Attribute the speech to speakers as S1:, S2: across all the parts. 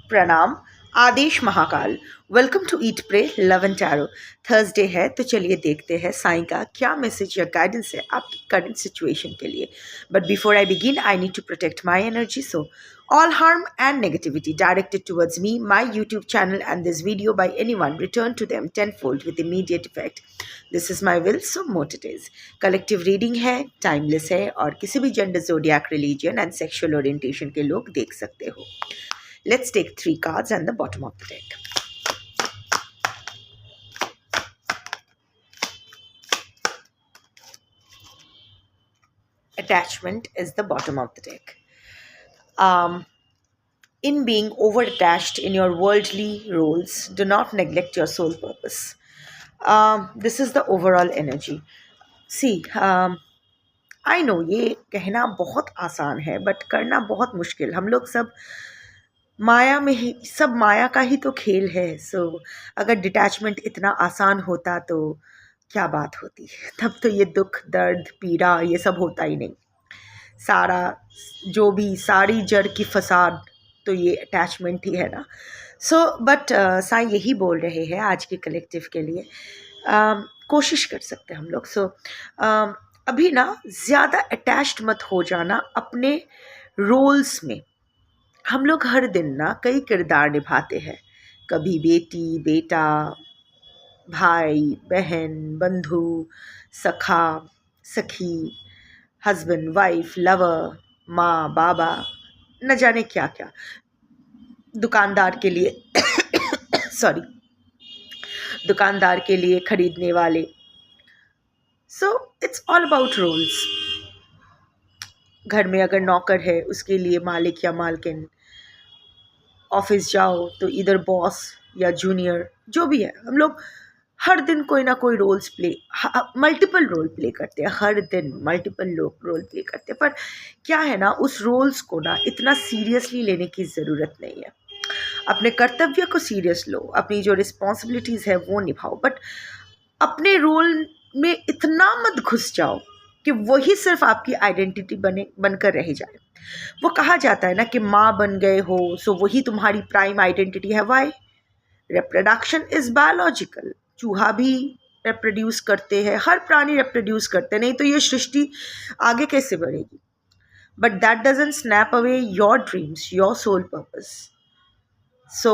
S1: प्रणाम। आदेश Mahakal. Welcome to Eat Pray Love and Tarot. Thursday है तो चलिए देखते हैं साईं का क्या मैसेज या गाइडेंस है आपकी करंट सिचुएशन के लिए। But before I begin I need to protect my energy, so all harm and negativity directed towards me, my YouTube channel and this video by anyone return to them tenfold with immediate effect. This is my will, so mote it is. Collective reading है, timeless है और किसी भी gender, zodiac, religion and sexual orientation के लोग देख सकते हो. Let's take 3 cards and the bottom of the deck. Attachment is the bottom of the deck. In being over-attached in your worldly roles, do not neglect your soul purpose. This is the overall energy. See, I know ये कहना बहुत आसान है but करना बहुत मुश्किल. हम लोग सब माया में ही, सब माया का ही तो खेल है. सो अगर डिटैचमेंट इतना आसान होता तो क्या बात होती. तब तो ये दुख, दर्द, पीड़ा ये सब होता ही नहीं. सारा जो भी सारी जड़ की फसाद तो ये अटैचमेंट ही है ना. सो बट साईं यही बोल रहे हैं आज के कलेक्टिव के लिए. कोशिश कर सकते हैं हम लोग. सो अभी ना ज़्यादा अटैच्ड मत हो जाना अपने रोल्स में. हम लोग हर दिन ना कई किरदार निभाते हैं. कभी बेटी, बेटा, भाई, बहन, बंधु, सखा, सखी, हस्बैंड, वाइफ, लवर, माँ, बाबा, न जाने क्या क्या. दुकानदार के लिए सॉरी दुकानदार के लिए खरीदने वाले. So it's all about roles. घर में अगर नौकर है उसके लिए मालिक या मालकिन. ऑफिस जाओ तो इधर बॉस या जूनियर, जो भी है. हम लोग हर दिन कोई ना कोई roles play, multiple role play करते हैं. हर दिन मल्टीपल लोग रोल प्ले करते हैं. पर क्या है ना, उस रोल्स को ना इतना सीरियसली लेने की ज़रूरत नहीं है. अपने कर्तव्य को सीरियस लो, अपनी जो रिस्पॉन्सिबिलिटीज़ है वो निभाओ. बट अपने रोल में इतना मत घुस जाओ कि वही सिर्फ आपकी आइडेंटिटी बनकर रह जाए. वो कहा जाता है ना कि माँ बन गए हो सो वही तुम्हारी प्राइम आइडेंटिटी है. वाई? Reproduction is biological. चूहा भी रिप्रोड्यूस करते हैं, हर प्राणी रिप्रोड्यूस करते हैं, नहीं तो ये सृष्टि आगे कैसे बढ़ेगी. But that doesn't snap away your dreams, your soul purpose. So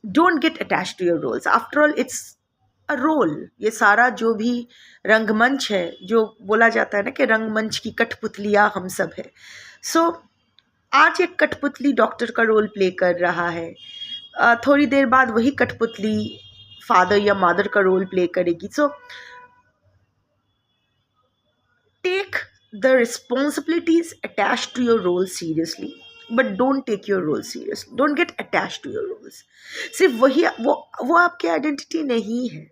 S1: don't get attached to your roles. After all it's a role. ये सारा जो भी रंगमंच है, जो बोला जाता है ना कि रंगमंच की कठपुतलियाँ हम सब है. सो आज एक कठपुतली डॉक्टर का रोल प्ले कर रहा है. थोड़ी देर बाद वही कठपुतली फादर या मदर का रोल प्ले करेगी. So take the responsibilities attached to your role seriously, but don't take your role seriously. Don't get attached to your roles. सिर्फ वही वो आपकी आइडेंटिटी नहीं है.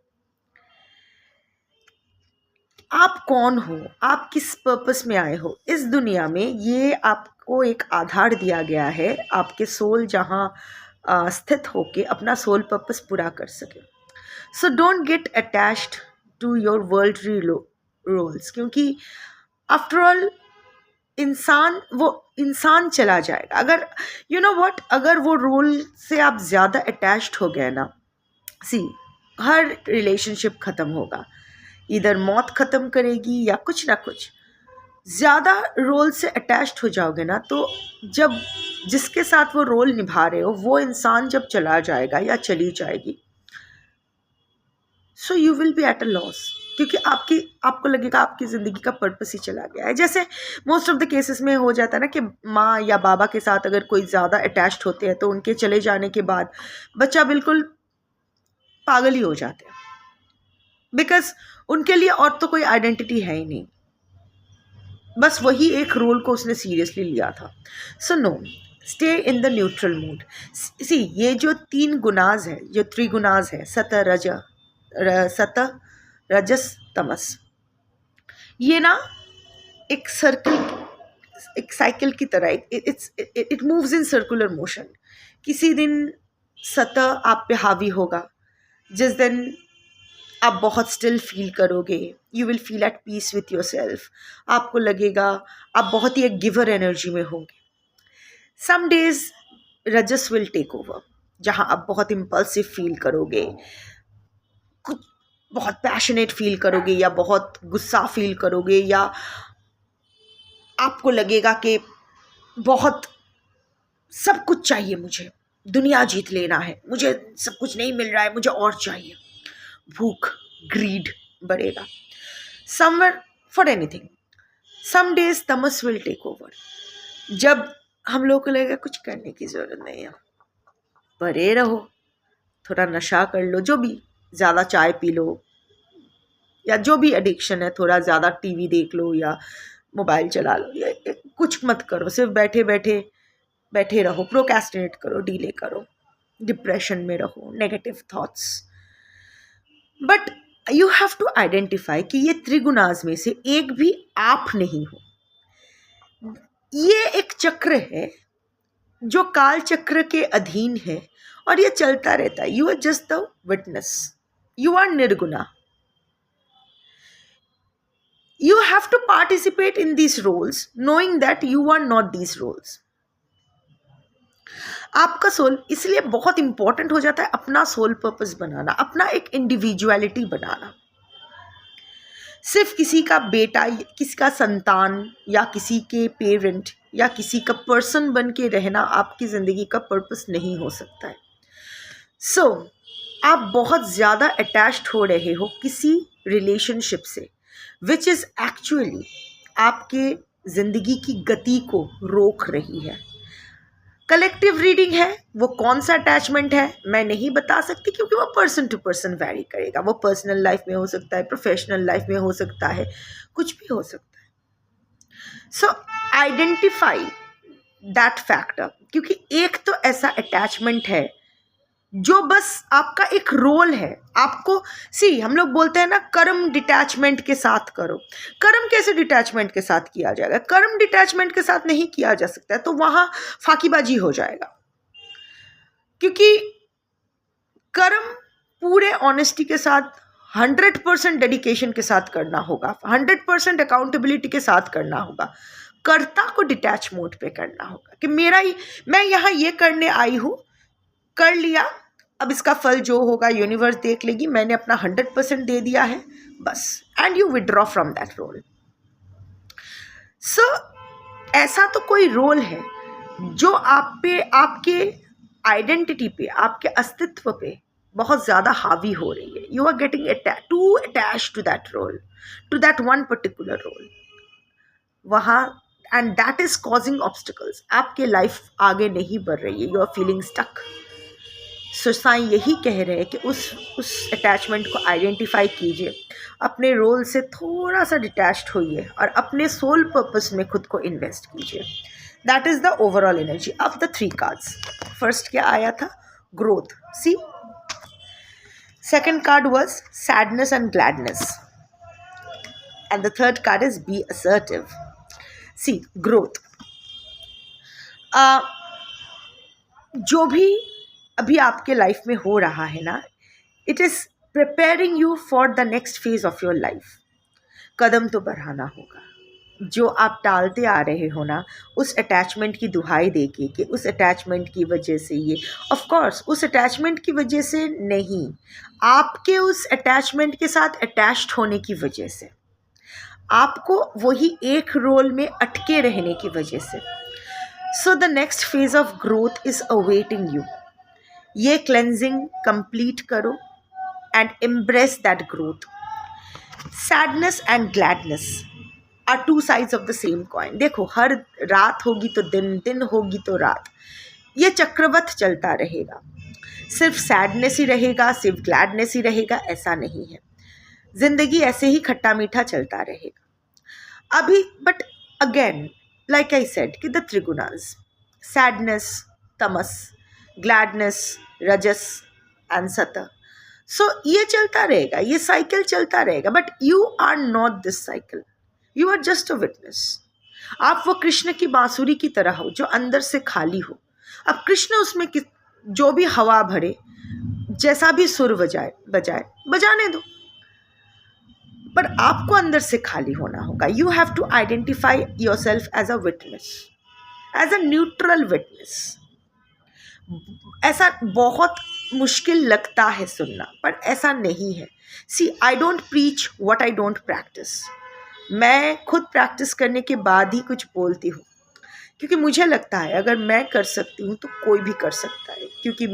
S1: आप कौन हो, आप किस पर्पस में आए हो इस दुनिया में, ये आपको एक आधार दिया गया है. आपके सोल जहाँ स्थित होके अपना सोल पर्पस पूरा कर सके. So don't get attached to your worldly roles, क्योंकि आफ्टर ऑल इंसान चला जाएगा. अगर यू नो व्हाट, अगर वो रोल से आप ज़्यादा अटैच्ड हो गए ना, सी हर रिलेशनशिप ख़त्म होगा. इधर मौत ख़त्म करेगी या कुछ ना कुछ. ज़्यादा रोल से अटैच्ड हो जाओगे ना, तो जब जिसके साथ वो रोल निभा रहे हो वो इंसान जब चला जाएगा या चली जाएगी, so you will be at a loss. क्योंकि आपको लगेगा आपकी ज़िंदगी का पर्पस ही चला गया है. जैसे मोस्ट ऑफ द केसेस में हो जाता है ना कि माँ या बाबा के साथ अगर कोई ज़्यादा अटैच्ड होते हैं तो उनके चले जाने के बाद बच्चा बिल्कुल पागल ही हो जाते हैं. बिकॉज उनके लिए और तो कोई आइडेंटिटी है ही नहीं, बस वही एक रोल को उसने सीरियसली लिया था. So no, stay in the neutral mood. See ये जो 3 गुनाज है, जो 3 गुनाज है, सत रजस तमस, ये ना एक साइकिल की तरह, it moves in circular motion. किसी दिन सत आप पे हावी होगा, जिस दिन आप बहुत स्टिल फील करोगे, you will feel at peace with yourself. आपको लगेगा आप बहुत ही एक गिवर एनर्जी में होंगे. Some days rajas will take over, जहाँ आप बहुत इम्पल्सिव फील करोगे, कुछ बहुत पैशनेट फील करोगे, या बहुत गुस्सा फील करोगे, या आपको लगेगा कि बहुत सब कुछ चाहिए, मुझे दुनिया जीत लेना है, मुझे सब कुछ नहीं मिल रहा है, मुझे और चाहिए। भूख, ग्रीड बढ़ेगा। Somewhere for anything. Some days tamas will take over, जब हम लोग को लगेगा कुछ करने की जरूरत नहीं है, परे रहो, थोड़ा नशा कर लो, जो भी, ज़्यादा चाय पी लो, या जो भी एडिक्शन है, थोड़ा ज़्यादा टीवी देख लो या मोबाइल चला लो, या कुछ मत करो, सिर्फ बैठे बैठे बैठे रहो, प्रोक्रेस्टिनेट करो, डिले करो, डिप्रेशन में रहो, negative thoughts. But you have to identify कि ये त्रिगुणाज में से एक भी आप नहीं हो। ये एक चक्र है जो काल चक्र के अधीन है, और ये चलता रहता है। You are just the witness, you are nirguna. You have to participate in these roles knowing that you are not these roles. आपका सोल इसलिए बहुत इंपॉर्टेंट हो जाता है अपना सोल पर्पस बनाना, अपना एक इंडिविजुअलिटी बनाना। सिर्फ किसी का बेटा, किसी का संतान, या किसी के पेरेंट, या किसी का पर्सन बन के रहना आपकी ज़िंदगी का पर्पस नहीं हो सकता है। सो आप बहुत ज़्यादा अटैच्ड हो रहे हो किसी रिलेशनशिप से, विच इज़ एक्चुअली आपके ज़िंदगी की गति को रोक रही है। कलेक्टिव रीडिंग है, वो कौन सा अटैचमेंट है मैं नहीं बता सकती, क्योंकि वो पर्सन टू पर्सन वैरी करेगा। वो पर्सनल लाइफ में हो सकता है, प्रोफेशनल लाइफ में हो सकता है, कुछ भी हो सकता है। सो आइडेंटिफाई दैट फैक्टर, क्योंकि एक तो ऐसा अटैचमेंट है जो बस आपका एक रोल है। आपको हम लोग बोलते हैं ना, कर्म डिटैचमेंट के साथ करो। कर्म कैसे डिटैचमेंट के साथ किया जाएगा? कर्म डिटैचमेंट के साथ नहीं किया जा सकता है, तो वहां फाकीबाजी हो जाएगा। क्योंकि कर्म पूरे ऑनेस्टी के साथ, 100% डेडिकेशन के साथ करना होगा, 100% अकाउंटेबिलिटी के साथ करना होगा। कर्ता को डिटैच मोड पे करना होगा कि मैं यहाँ ये करने आई हूँ, कर लिया, अब इसका फल जो होगा यूनिवर्स देख लेगी, मैंने अपना 100% दे दिया है बस। And you withdraw from that role. So ऐसा तो कोई रोल है जो आप पे, आपके आइडेंटिटी पे, आपके अस्तित्व पे बहुत ज़्यादा हावी हो रही है। You are getting to attach to that role, to that one particular role वहाँ, and that is causing obstacles. आपके लाइफ आगे नहीं बढ़ रही है, you are feeling stuck. So Sai यही कह रहे हैं कि उस अटैचमेंट को आइडेंटिफाई कीजिए, अपने रोल से थोड़ा सा डिटैच्ड होइए और अपने सोल पर्पस में खुद को इन्वेस्ट कीजिए। That is the overall energy of the 3 cards. First क्या आया था? Growth. See, second card was sadness and gladness, and the third card is be assertive. See, growth. जो भी अभी आपके लाइफ में हो रहा है ना, it is preparing you for the next phase of your life. कदम तो बढ़ाना होगा। जो आप टालते आ रहे हो ना, उस अटैचमेंट की दुहाई देके कि उस अटैचमेंट की वजह से ये, ऑफ कोर्स उस अटैचमेंट की वजह से नहीं, आपके उस अटैचमेंट के साथ अटैच्ड होने की वजह से, आपको वही एक रोल में अटके रहने की वजह से। So the next phase of growth is awaiting you. ये क्लेंजिंग कंप्लीट करो and embrace that growth. Sadness and gladness are 2 sides of the same coin. देखो, हर रात होगी तो दिन, दिन होगी तो रात, ये चक्रवत चलता रहेगा। सिर्फ सैडनेस ही रहेगा, सिर्फ ग्लैडनेस ही रहेगा, ऐसा नहीं है। जिंदगी ऐसे ही खट्टा मीठा चलता रहेगा। अभी but again like I said कि the trigunas, sadness tamas, gladness rajas and sat. So ये चलता रहेगा, ये साइकिल चलता रहेगा। But you are not this cycle, you are just a witness. आप वो कृष्ण की बांसुरी की तरह हो जो अंदर से खाली हो। अब कृष्ण उसमें जो भी हवा भरे, जैसा भी सुर बजाने दो, पर आपको अंदर से खाली होना होगा। You have to identify yourself as a witness, as a neutral witness. ऐसा बहुत मुश्किल लगता है सुनना, पर ऐसा नहीं है। See, I don't preach what I don't practice. मैं खुद प्रैक्टिस करने के बाद ही कुछ बोलती हूँ, क्योंकि मुझे लगता है अगर मैं कर सकती हूँ तो कोई भी कर सकता है। क्योंकि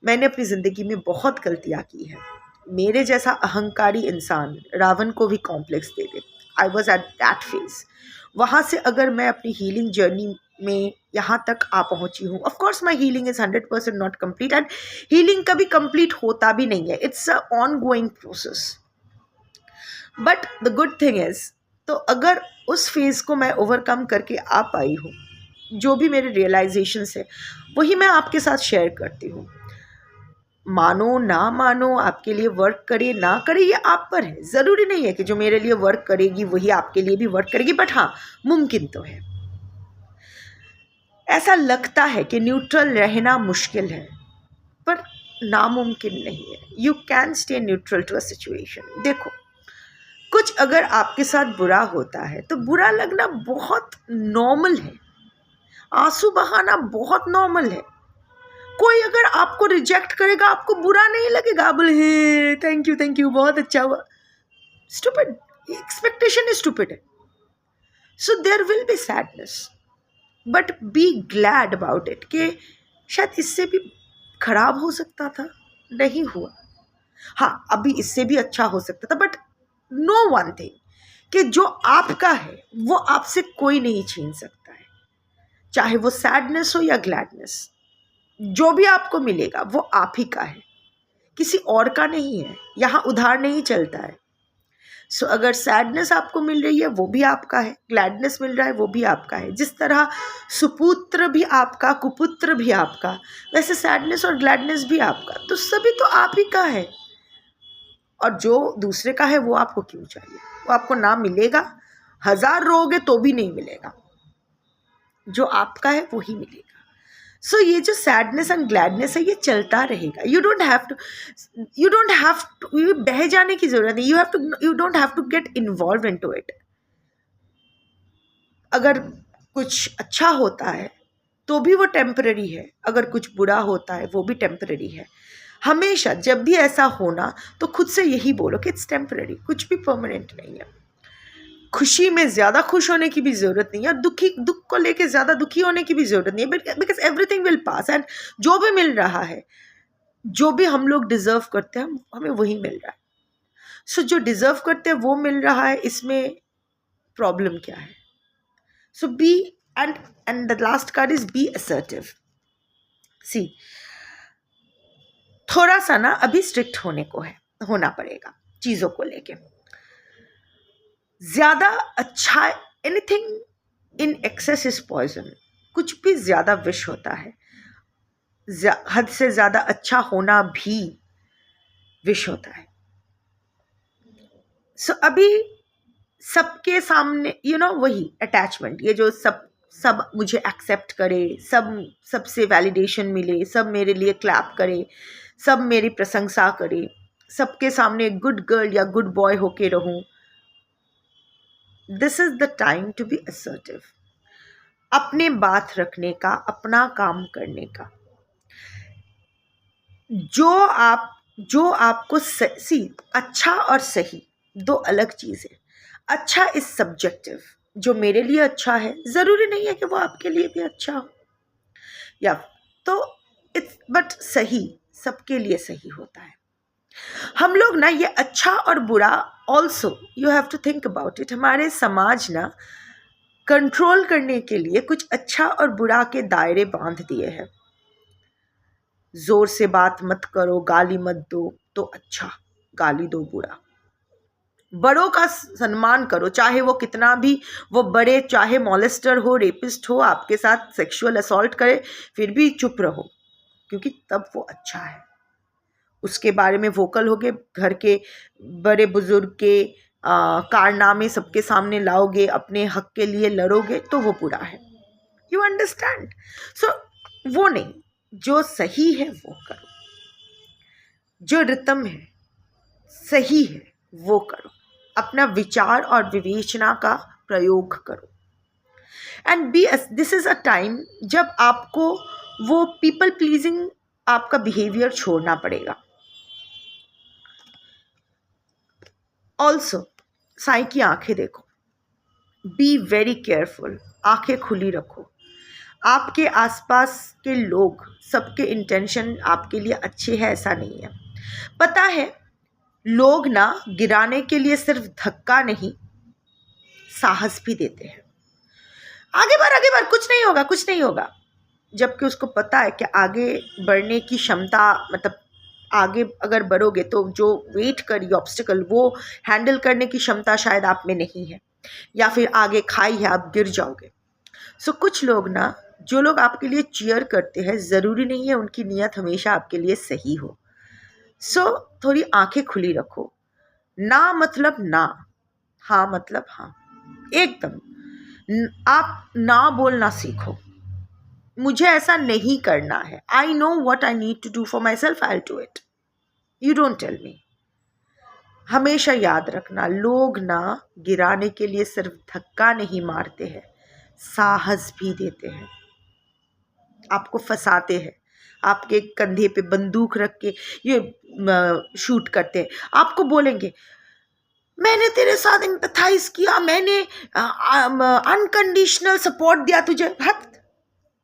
S1: मैंने अपनी ज़िंदगी में बहुत गलतियाँ की हैं। मेरे जैसा अहंकारी इंसान रावण को भी complex they they. I was at that phase. वहाँ से अगर मैं अपनी हीलिंग जर्नी में यहाँ तक आ पहुँची हूँ, of course my healing is 100% not complete, and healing कभी कंप्लीट होता भी नहीं है। It's a on going process. But the good thing is, तो अगर उस फेज़ को मैं ओवरकम करके आ पाई हूँ, जो भी मेरे रियलाइजेशंस है वही मैं आपके साथ शेयर करती हूँ। मानो ना मानो, आपके लिए वर्क करे ना करे, ये आप पर है। ज़रूरी नहीं है कि जो मेरे लिए वर्क करेगी वही आपके लिए भी वर्क करेगी, बट हाँ, मुमकिन तो है। ऐसा लगता है कि न्यूट्रल रहना मुश्किल है, पर नामुमकिन नहीं है। You can stay neutral to a situation. देखो, कुछ अगर आपके साथ बुरा होता है तो बुरा लगना बहुत नॉर्मल है, आंसू बहाना बहुत नॉर्मल है। कोई अगर आपको रिजेक्ट करेगा, आपको बुरा नहीं लगेगा, आप बोले हे थैंक यू बहुत अच्छा हुआ। स्टूपिड एक्सपेक्टेशन इज स्टूपिड है। So there will be sadness, but be glad about it कि शायद इससे भी खराब हो सकता था, नहीं हुआ। हाँ, अभी इससे भी अच्छा हो सकता था, बट नो वन थिंग कि जो आपका है वो आपसे कोई नहीं छीन सकता है। चाहे वो सैडनेस हो या ग्लैडनेस, जो भी आपको मिलेगा वो आप ही का है, किसी और का नहीं है। यहाँ उधार नहीं चलता है। सो अगर सैडनेस आपको मिल रही है वो भी आपका है, ग्लैडनेस मिल रहा है वो भी आपका है। जिस तरह सुपुत्र भी आपका, कुपुत्र भी आपका, वैसे सैडनेस और ग्लैडनेस भी आपका। तो सभी तो आप ही का है, और जो दूसरे का है वो आपको क्यों चाहिए? वो आपको ना मिलेगा, 1000 रोगे तो भी नहीं मिलेगा। जो आपका है वो ही मिलेगा। सो ये जो सैडनेस एंड ग्लैडनेस है ये चलता रहेगा। यू डोंट हैव टू ये बह जाने की जरूरत नहीं। You don't have to get involve into it. अगर कुछ अच्छा होता है तो भी वो टेम्पररी है, अगर कुछ बुरा होता है वो भी टेम्पररी है। हमेशा जब भी ऐसा होना तो खुद से यही बोलो कि इट्स टेम्पररी, कुछ भी परमानेंट नहीं है। खुशी में ज़्यादा खुश होने की भी ज़रूरत नहीं है, और दुख को लेके ज़्यादा दुखी होने की भी ज़रूरत नहीं है, because everything will pass. And जो भी मिल रहा है, जो भी हम लोग डिज़र्व करते हैं, हमें वही मिल रहा है। सो जो डिज़र्व करते हैं वो मिल रहा है, इसमें प्रॉब्लम क्या है? So be and the last card is be assertive. See, थोड़ा सा ना अभी स्ट्रिक्ट होना पड़ेगा चीज़ों को लेके। ज़्यादा अच्छा, anything in excess is poison. कुछ भी ज़्यादा विष होता है, हद से ज़्यादा अच्छा होना भी विष होता है। सो अभी सबके सामने वही अटैचमेंट, ये जो सब मुझे एक्सेप्ट करे, सबसे वैलिडेशन मिले, सब मेरे लिए क्लैप करे, सब मेरी प्रशंसा करे, सबके सामने गुड गर्ल या गुड बॉय होके रहूं। This is the time to be assertive. अपने बात रखने का, अपना काम करने का। जो आपको सी, अच्छा और सही दो अलग चीज़ है। अच्छा इज सब्जेक्टिव। जो मेरे लिए अच्छा है ज़रूरी नहीं है कि वो आपके लिए भी अच्छा हो, या तो इट्स बट सही सबके लिए सही होता है। हम लोग ना ये अच्छा और बुरा, also you have to think about it, हमारे समाज ना कंट्रोल करने के लिए कुछ अच्छा और बुरा के दायरे बांध दिए हैं। जोर से बात मत करो, गाली मत दो तो अच्छा, गाली दो बुरा। बड़ों का सम्मान करो, चाहे वो कितना भी वो बड़े, चाहे मॉलेस्टर हो, रेपिस्ट हो, आपके साथ सेक्सुअल असॉल्ट करे, फिर भी चुप रहो, क्योंकि तब वो अच्छा है। उसके बारे में वोकल होगे, घर के बड़े बुजुर्ग के कारनामे सबके सामने लाओगे, अपने हक के लिए लड़ोगे, तो वो बुरा है। You understand? सो वो नहीं, जो सही है वो करो, जो रितम है सही है वो करो, अपना विचार और विवेचना का प्रयोग करो। And be this is a time जब आपको वो पीपल प्लीजिंग आपका बिहेवियर छोड़ना पड़ेगा। ऑल्सो साईं की आंखें देखो, बी वेरी केयरफुल, आंखें खुली रखो। आपके आसपास के लोग, सबके इंटेंशन आपके लिए अच्छे हैं ऐसा नहीं है। पता है, लोग ना गिराने के लिए सिर्फ धक्का नहीं, साहस भी देते हैं। आगे बढ़, कुछ नहीं होगा, कुछ नहीं होगा। जबकि उसको पता है कि आगे बढ़ने की क्षमता, मतलब आगे अगर बढ़ोगे तो जो वेट करी ऑब्स्टिकल वो हैंडल करने की क्षमता शायद आप में नहीं है, या फिर आगे खाई है, आप गिर जाओगे। सो कुछ लोग ना, जो लोग आपके लिए चीयर करते हैं, ज़रूरी नहीं है उनकी नीयत हमेशा आपके लिए सही हो। सो थोड़ी आंखें खुली रखो। ना मतलब ना, हाँ मतलब हाँ, एकदम। आप ना बोलना सीखो। मुझे ऐसा नहीं करना है, I know what I need to do for myself, I do it, you don't tell me. हमेशा याद रखना, लोग ना गिराने के लिए सिर्फ धक्का नहीं मारते हैं, साहस भी देते हैं, आपको फंसाते हैं, आपके कंधे पे बंदूक रख के ये शूट करते हैं। आपको बोलेंगे मैंने तेरे साथ एम्पैथाइज किया, मैंने अनकंडीशनल सपोर्ट दिया तुझे। हद।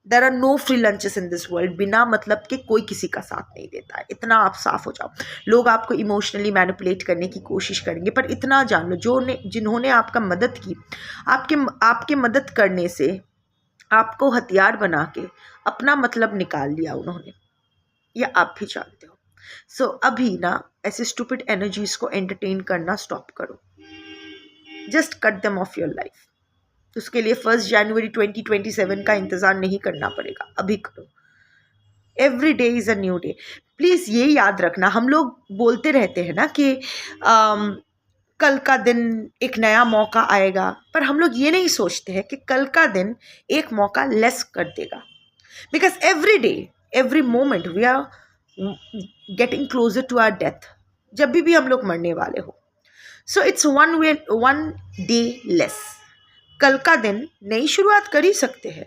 S1: There are no free lunches in this world. बिना मतलब के कोई किसी का साथ नहीं देता है, इतना आप साफ हो जाओ। लोग आपको इमोशनली मैनिपुलेट करने की कोशिश करेंगे, पर इतना जान लो, जिन्होंने आपका मदद की, आपके मदद करने से आपको हथियार बना के अपना मतलब निकाल लिया उन्होंने, ये आप भी जानते हो। सो अभी ना ऐसे स्टूपिड एनर्जीज को एंटरटेन करना स्टॉप करो, just cut them of your life. उसके लिए 1 जनवरी 2027 का इंतज़ार नहीं करना पड़ेगा, अभी करो। Every day is a new day. Please ये याद रखना, हम लोग बोलते रहते हैं ना कि कल का दिन एक नया मौका आएगा, पर हम लोग ये नहीं सोचते हैं कि कल का दिन एक मौका लेस कर देगा। Because every day, every moment we are getting closer to our death. जब भी हम लोग मरने वाले हो, so it's one day less. कल का दिन नई शुरुआत कर ही सकते हैं,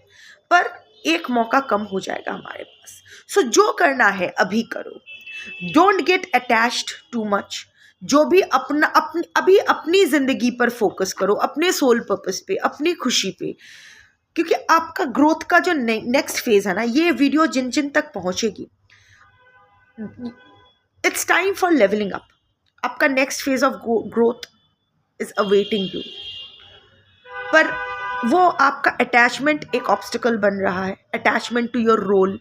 S1: पर एक मौका कम हो जाएगा हमारे पास। सो जो करना है अभी करो, don't get attached too much. जो भी अभी अपनी ज़िंदगी पर फोकस करो, अपने सोल पर्पस पे, अपनी खुशी पे, क्योंकि आपका ग्रोथ का जो नेक्स्ट फेज है ना, ये वीडियो जिन जिन तक पहुंचेगी, it's time for levelling up. आपका next phase of growth is awaiting you, पर वो आपका अटैचमेंट एक ऑब्स्टिकल बन रहा है। अटैचमेंट टू योर रोल,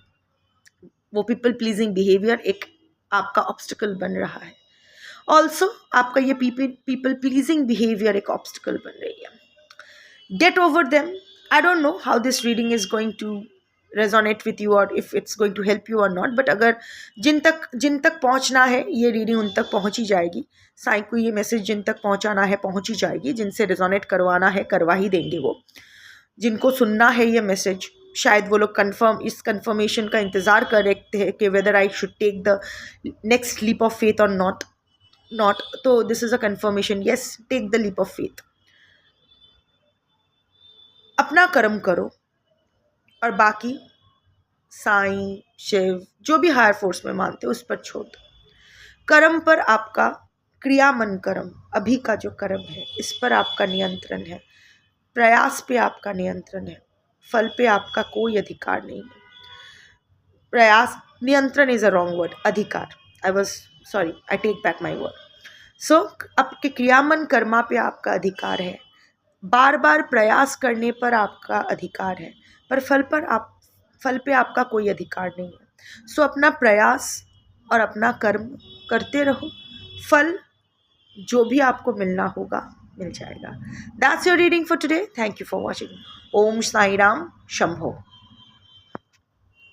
S1: वो पीपल प्लीजिंग बिहेवियर एक आपका ऑब्स्टिकल बन रहा है। ऑल्सो आपका ये पीपल प्लीजिंग बिहेवियर एक ऑब्स्टिकल बन रही है। Get over them. I don't know how this reading is going to resonate with you और if it's going to help you और नॉट, बट अगर जिन तक पहुंचना है ये रीडिंग उन तक पहुंच ही जाएगी। साईं को ये मैसेज जिन तक पहुंचाना है पहुंच ही जाएगी। जिनसे रेजोनेट करवाना है करवा ही देंगे वो। जिनको सुनना है ये मैसेज, शायद वो लोग इस कंफर्मेशन का इंतज़ार कर रहे थे कि whether I should take the next leap of faith और नॉट। तो this is a confirmation, yes, take the leap of faith. अपना कर्म करो और बाकी साईं, शिव, जो भी हायर फोर्स में मानते हो उस पर छोड़ दो। कर्म पर आपका क्रिया मन कर्म, अभी का जो कर्म है इस पर आपका नियंत्रण है। प्रयास पे आपका नियंत्रण है, फल पे आपका कोई अधिकार नहीं है। प्रयास, नियंत्रण इज अ रॉन्ग वर्ड, अधिकार, I take back my word. So आपके क्रियामन कर्मा पे आपका अधिकार है, बार बार प्रयास करने पर आपका अधिकार है, पर फल पे आपका कोई अधिकार नहीं है। सो अपना प्रयास और अपना कर्म करते रहो, फल जो भी आपको मिलना होगा मिल जाएगा। That's your reading for today. Thank you for watching. Om Sai Ram, Shambho.